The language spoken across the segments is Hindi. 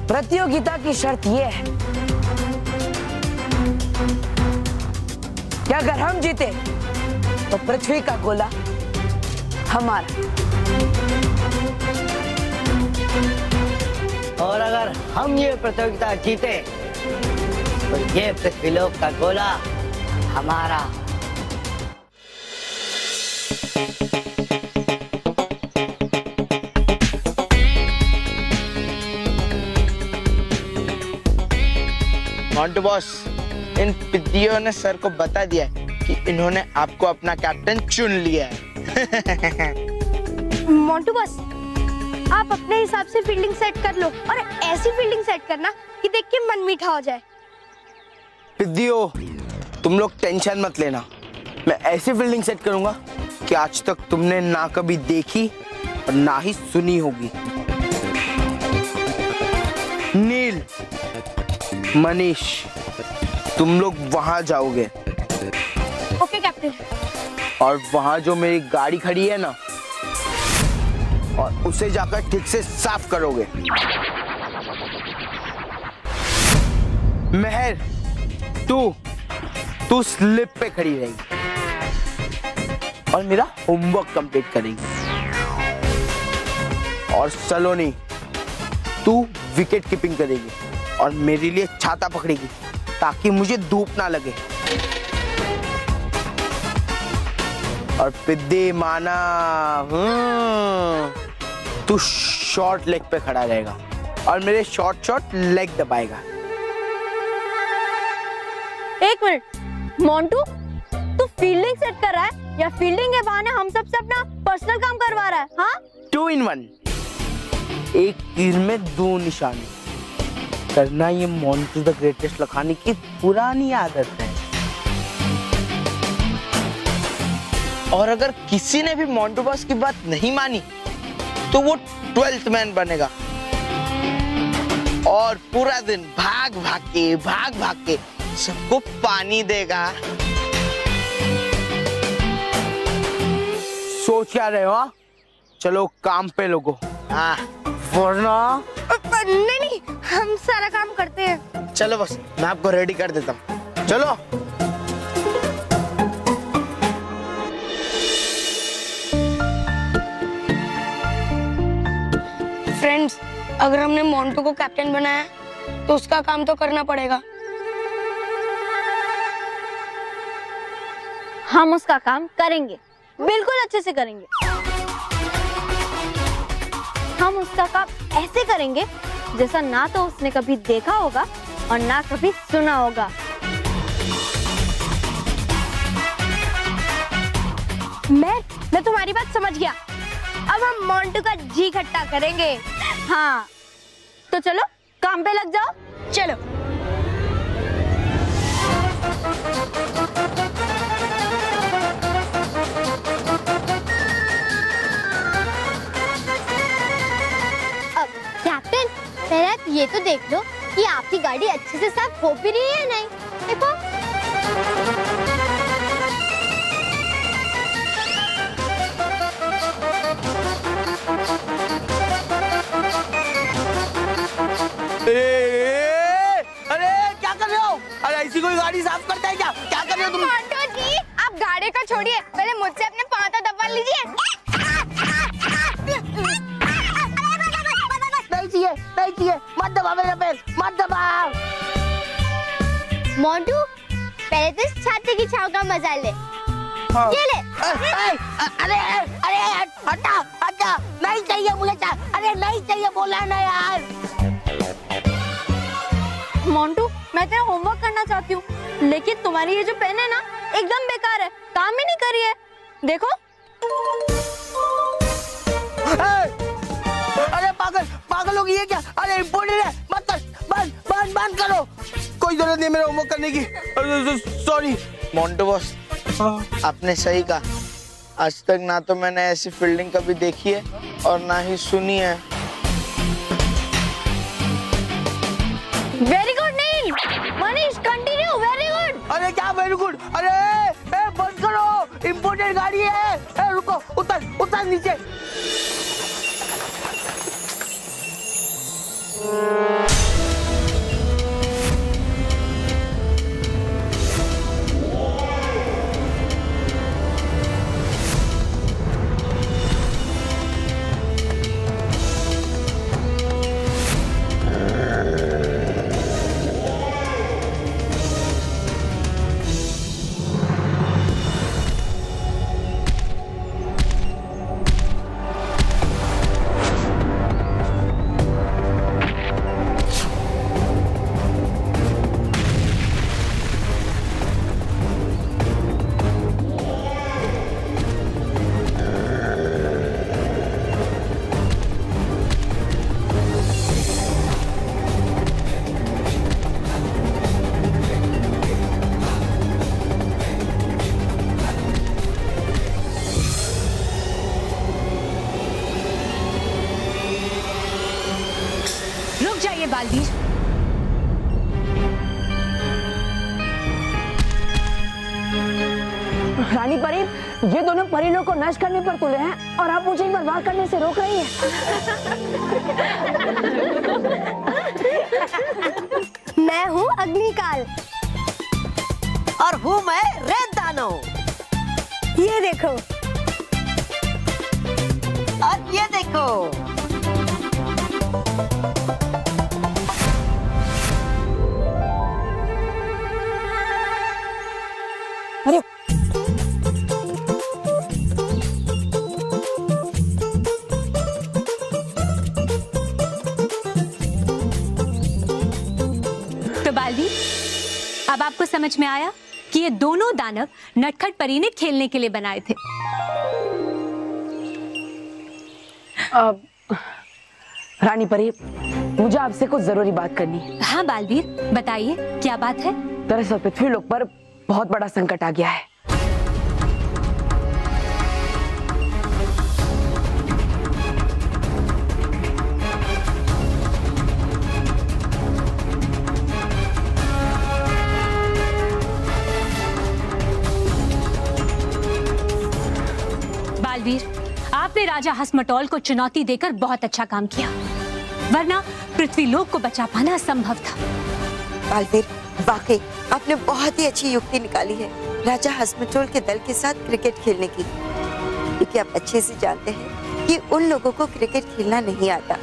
प्रतियोगिता की शर्त यह है कि अगर हम जीते तो पृथ्वी का गोला हमारा, और अगर हम ये प्रतियोगिता जीते तो ये पृथ्वीलोक का गोला हमारा। मोंटू बॉस, इन पिद्दियों ने सर को बता दिया है कि इन्होंने आपको अपना कैप्टन चुन लिया है। मोंटू बॉस, आप अपने हिसाब से फील्डिंग सेट कर लो और ऐसी फील्डिंग सेट करना कि देख के मन मीठा हो जाए। पिद्दियों, तुम लोग टेंशन मत लेना, मैं ऐसी फील्डिंग सेट करूंगा कि आज तक तुमने ना कभी देखी और ना ही सुनी होगी। नील, मनीष, तुम लोग वहां जाओगे। Okay captain. और वहां जो मेरी गाड़ी खड़ी है ना, और उसे जाकर ठीक से साफ करोगे। मेहर, तू स्लिप पे खड़ी रहेगी और मेरा होमवर्क कंप्लीट करेगी। और सलोनी, तू विकेट कीपिंग करेगी और मेरे लिए छाता पकड़ेगी ताकि मुझे धूप ना लगे। और पिद्दी माना, तू शॉर्ट लेग पे खड़ा रहेगा और मेरे शॉर्ट लेग दबाएगा। एक मिनट मोंटू, तू फील्डिंग सेट कर रहा है या फील्डिंग के बहाने हम सबसे अपना पर्सनल काम करवा रहा है? हाँ, 2 in 1, एक तीर में 2 निशाने करना, ये मोंटू द ग्रेटेस्ट लखानी की पुरानी आदत है। और अगर किसी ने भी मोंटू बॉस की बात नहीं मानी तो वो 12th मैन बनेगा और पूरा दिन भाग भाग के सबको पानी देगा। सोच क्या रहे हो? चलो काम पे लोगो। हाँ, वरना नहीं, हम सारा काम करते हैं। चलो बस, मैं आपको रेडी कर देता हूँ। चलो। फ्रेंड्स, अगर हमने मोंटू को कैप्टन बनाया तो उसका काम तो करना पड़ेगा। हम उसका काम करेंगे, बिल्कुल अच्छे से करेंगे। हम उसका काम ऐसे करेंगे जैसा ना तो उसने कभी देखा होगा और ना कभी सुना होगा। मैं तुम्हारी बात समझ गया। अब हम मोंटू का जी खट्टा करेंगे। हाँ, तो चलो काम पे लग जाओ। चलो। कैप्टन, पहले आप ये तो देख लो कि आपकी गाड़ी अच्छे से साफ हो भी रही है नहीं। देखो। अरे क्या कर रहे हो? अरे ऐसी कोई गाड़ी साफ करता है क्या? क्या कर रहे हो तुम? मोंटू जी, आप गाड़ी को छोड़िए, पहले मुझसे अपने पाँव तो दबा लीजिए। नहीं चाहिए, मत दबा मेरा पैर, मत दबा। मोंटू, पहले तो इस छाते की छाव का मजा ले। हाँ। ये ले। अरे हटा, नहीं चाहिए मुझे। अरे नहीं चाहिए, बोला ना यार। मोंटू, मैं तेरा होमवर्क करना चाहती हूँ, लेकिन तुम्हारी ये जो पेन है ना, एकदम बेकार है, काम ही नहीं कर रही है। देखो। अरे पागल हो गई है क्या? अरे इम्पोर्टेंट है, मत कर, बंद करो। कोई जरूरत नहीं मेरा होमवर्क करने की। सॉरी मोंटू बॉस, आपने सही कहा। आज तक ना तो मैंने ऐसी फील्डिंग कभी देखी है और ना ही सुनी है। वेरी गुड नील। मनीष, कंटिन्यू। Very good. अरे क्या वेरी गुड? अरे बंद करो, इम्पोर्टेंट गाड़ी है। रुको, उतर नीचे। बालवीर। रानी परी, ये दोनों परियों को नष्ट करने पर तुले हैं और आप मुझे बर्बाद करने से रोक रही हैं। मैं हूँ अग्निकाल। और हूँ मैं रेत दानव। ये देखो। और ये देखो। अरे तो बालवीर, अब आपको समझ में आया कि ये दोनों दानव नटखट परी ने खेलने के लिए बनाए थे। रानी परी, मुझे आपसे कुछ जरूरी बात करनी है। हाँ बालवीर, बताइए क्या बात है। दरअसल पृथ्वी लोक पर बहुत बड़ा संकट आ गया है। बालवीर, आपने राजा हसमटोल को चुनौती देकर बहुत अच्छा काम किया, वरना पृथ्वी लोक को बचा पाना असंभव था। बालवीर, वाकई आपने बहुत ही अच्छी युक्ति निकाली है राजा हसमटोल के दल के साथ क्रिकेट खेलने की, क्योंकि आप अच्छे से जानते हैं कि उन लोगों को क्रिकेट खेलना नहीं आता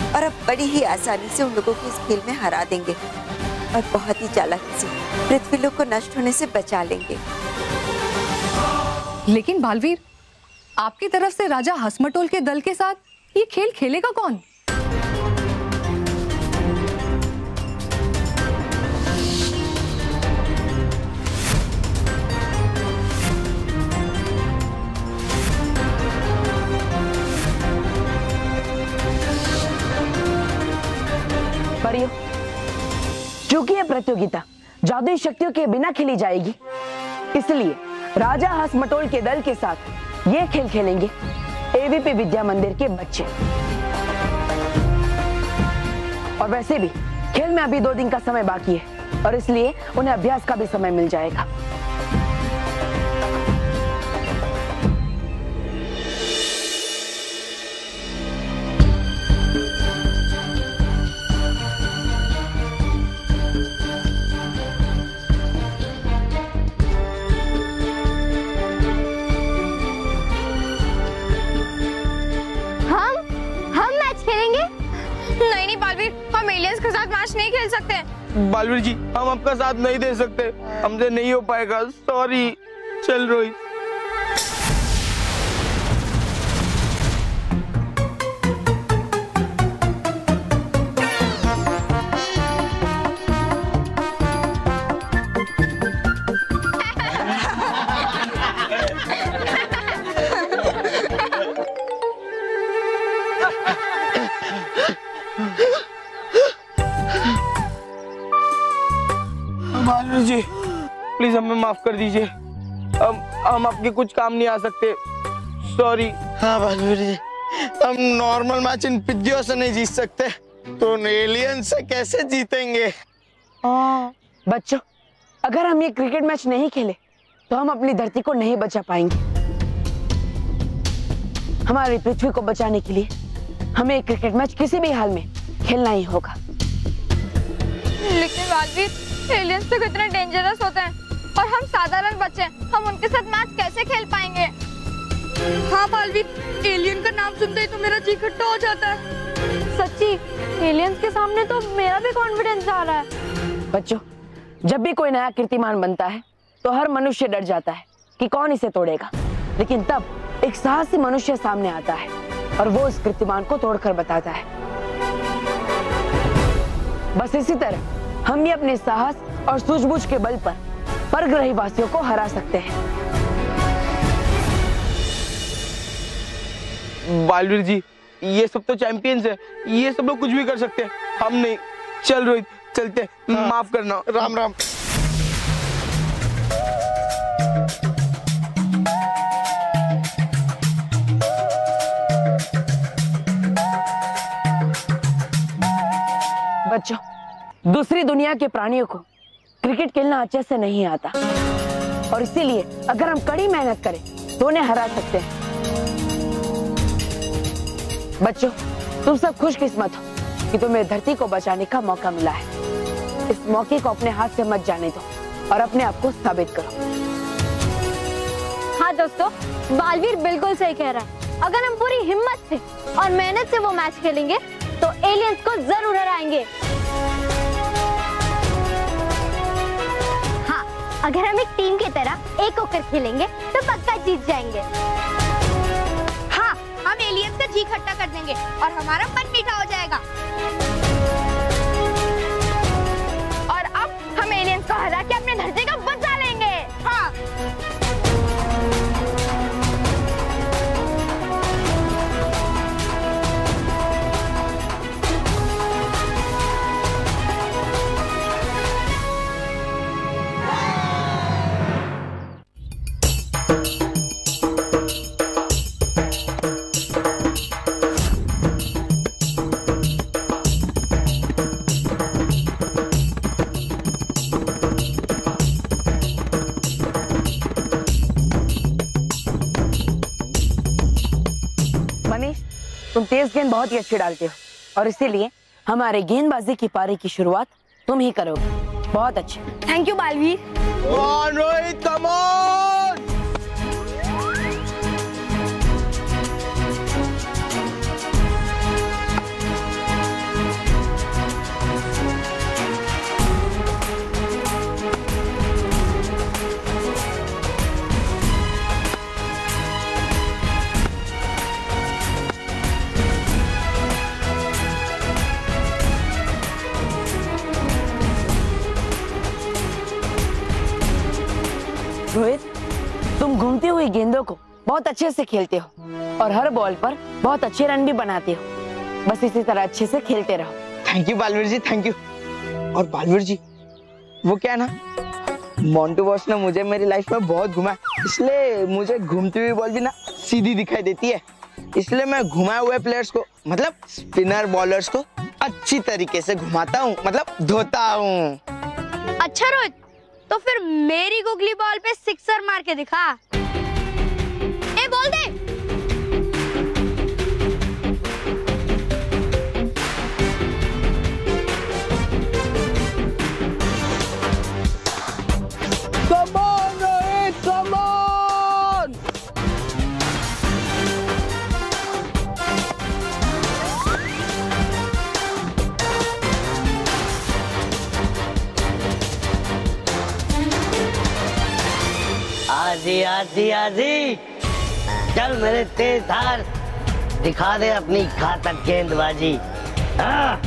और अब बड़ी ही आसानी से उन लोगों को इस खेल में हरा देंगे और बहुत ही चालाकी से पृथ्वी लोक को नष्ट होने से बचा लेंगे। लेकिन बालवीर, आपकी तरफ से राजा हसमटोल के दल के साथ ये खेल खेलेगा कौन? परियों, चूंकि यह प्रतियोगिता जादुई शक्तियों के बिना खेली जाएगी, इसलिए राजा हसमटोल के दल के साथ ये खेल खेलेंगे एवीपी विद्या मंदिर के बच्चे। और वैसे भी खेल में अभी 2 दिन का समय बाकी है और इसलिए उन्हें अभ्यास का भी समय मिल जाएगा। नहीं खेल सकते। बालवीर जी, हम आपका साथ नहीं दे सकते, हमसे नहीं हो पाएगा, सॉरी। चल रोहित। बालवीर जी, प्लीज हमें माफ कर दीजिए, हम आपके कुछ काम नहीं आ सकते, सॉरी। हाँ बालवीर जी, हम नॉर्मल मैच इन पिद्दियों से नहीं जीत सकते, तो एलियन से कैसे जीतेंगे? बच्चों, अगर हम ये क्रिकेट मैच नहीं खेले तो हम अपनी धरती को नहीं बचा पाएंगे। हमारी पृथ्वी को बचाने के लिए हमें ये क्रिकेट मैच किसी भी हाल में खेलना ही होगा। लेकिन बालवीर, एलियंस तो कितने डेंजरस होते हैं और हम साधारण बच्चे हैं, हम उनके साथ मैच कैसे खेल पाएंगे? हाँ बालवीर, एलियन का नाम सुनते ही तो मेरा जी खट्टा हो जाता है। सच्ची, एलियंस के सामने तो मेरा भी कॉन्फिडेंस आ रहा है। बच्चों, जब भी कोई नया कीर्तिमान बनता है तो हर मनुष्य डर जाता है कि कौन इसे तोड़ेगा, लेकिन तब एक साहसी मनुष्य सामने आता है और वो इस कीर्तिमान को तोड़कर बताता है। बस इसी तरह हम भी अपने साहस और सूझबूझ के बल पर परग्रही वासियों को हरा सकते हैं। बालवीर जी, ये सब तो चैंपियंस है, ये सब लोग कुछ भी कर सकते हैं, हम नहीं। चल रोहित, चलते। हाँ। माफ करना। राम राम। बच्चों, दूसरी दुनिया के प्राणियों को क्रिकेट खेलना अच्छे से नहीं आता और इसीलिए अगर हम कड़ी मेहनत करें तो उन्हें हरा सकते हैं। बच्चों, तुम सब खुशकिस्मत हो कि तुम्हें धरती को बचाने का मौका मिला है। इस मौके को अपने हाथ से मत जाने दो और अपने आप को साबित करो। हाँ दोस्तों, बालवीर बिल्कुल सही कह रहा है। अगर हम पूरी हिम्मत से और मेहनत से वो मैच खेलेंगे तो एलियंस को जरूर हराएंगे। हाँ, अगर हम एक टीम की तरह एक होकर खेलेंगे तो पक्का जीत जाएंगे। हाँ, हम एलियंस का जी खट्टा कर देंगे और हमारा मन मीठा हो जाएगा। और अब हम एलियंस को हरा के अपने धरती का बचा लेंगे। हाँ। मनीष, तुम तेज गेंद बहुत ही अच्छी डालते हो और इसीलिए हमारे गेंदबाजी की पारी की शुरुआत तुम ही करोगे। बहुत अच्छे। Thank you Baalveer. Rohit, come on. Rohit, तुम घूमती हुई गेंदों को बहुत अच्छे से खेलते हो और हर बॉल पर बहुत अच्छे रन भी बनाते हो। बस इसी तरह अच्छे से खेलते रहो। Thank you Balveer ji, thank you. और बालवीर जी, वो क्या है ना, मोंटू बॉस ने मुझे मेरी लाइफ में बहुत घुमाया, इसलिए मुझे घूमती हुई बॉल भी ना सीधी दिखाई देती है। इसलिए मैं घुमाए हुए प्लेयर्स को, मतलब स्पिनर बॉलर्स को अच्छी तरीके से घुमाता हूँ, मतलब धोता हूँ। अच्छा रोहित, तो फिर मेरी गुगली बॉल पे सिक्सर मार के दिखा। ए, बोल दे। Come on, Rohit, come on! आजी आजी आजी, चल मेरे तेज धार, दिखा दे अपनी घातक गेंदबाजी। हाँ।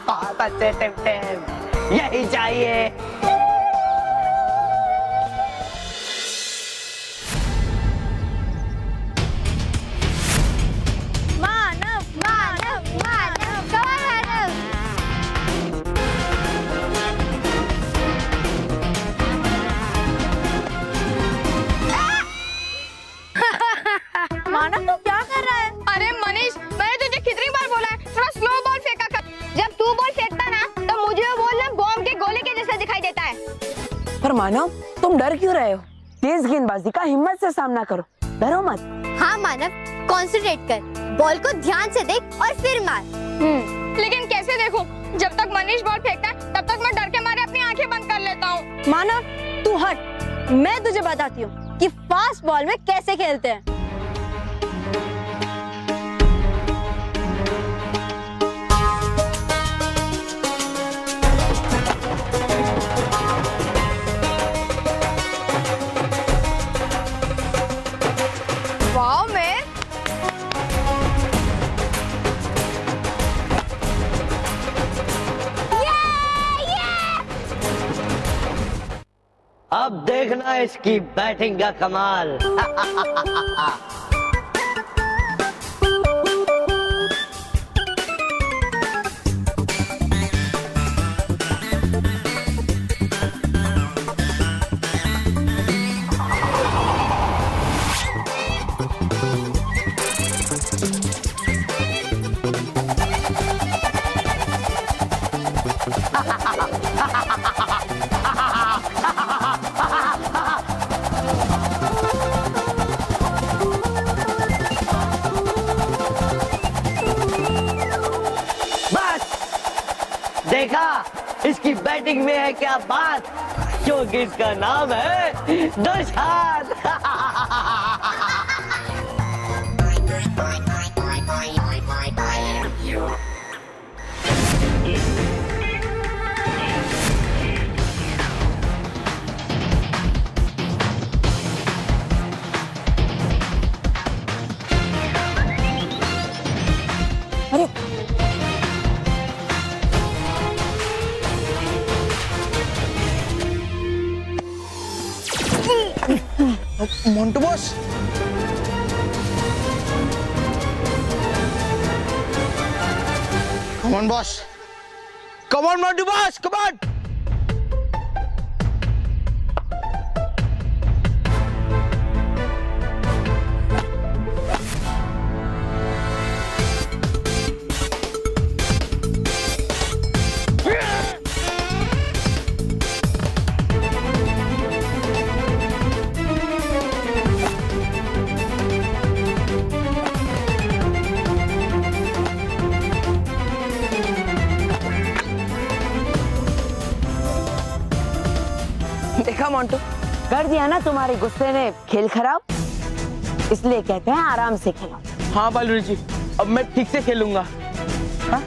बहुत अच्छे टिम, यही चाहिए। मानव मानव मानव, कौन मानव? मानव, तू क्या कर रहा है? अरे मनीष, मैंने तुझे कितनी बार बोला है थोड़ा स्लो बॉल फेंका कर। जब तू बॉल फेंकता ना तो मुझे वो बॉल ना बॉम्ब के गोले के जैसा दिखाई देता है। पर मानव, तुम डर क्यों रहे हो? तेज गेंदबाजी का हिम्मत से सामना करो, डरो मत। हाँ मानव, कंसंट्रेट कर, बॉल को ध्यान से देख और फिर मार। लेकिन कैसे देखूं? जब तक मनीष बॉल फेंकता है तब तक मैं डर के मारे अपनी आंखें बंद कर लेता हूँ। मानव, तू हट, मैं तुझे बताती हूँ कि फास्ट बॉल में कैसे खेलते हैं। इसकी बैटिंग का कमाल। देखा इसकी बैटिंग में है क्या बात, क्योंकि इसका नाम है Dushad. Montu boss, come on boss, come on Montu boss, come on। देखा मोंटू, कर दिया ना तुम्हारे गुस्से ने खेल खराब, इसलिए कहते हैं आराम से खेलो। हाँ बालूरी जी, अब मैं ठीक से खेलूंगा।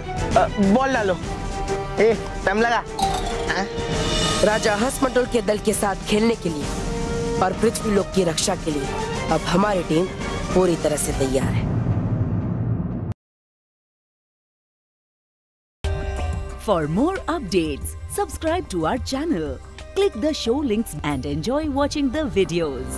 बॉल डालो। टाइम लगा। राजा हसमटोल के दल के साथ खेलने के लिए और पृथ्वी लोक की रक्षा के लिए अब हमारी टीम पूरी तरह से तैयार है। For more updates, subscribe to our channel. Click the show links and enjoy watching the videos.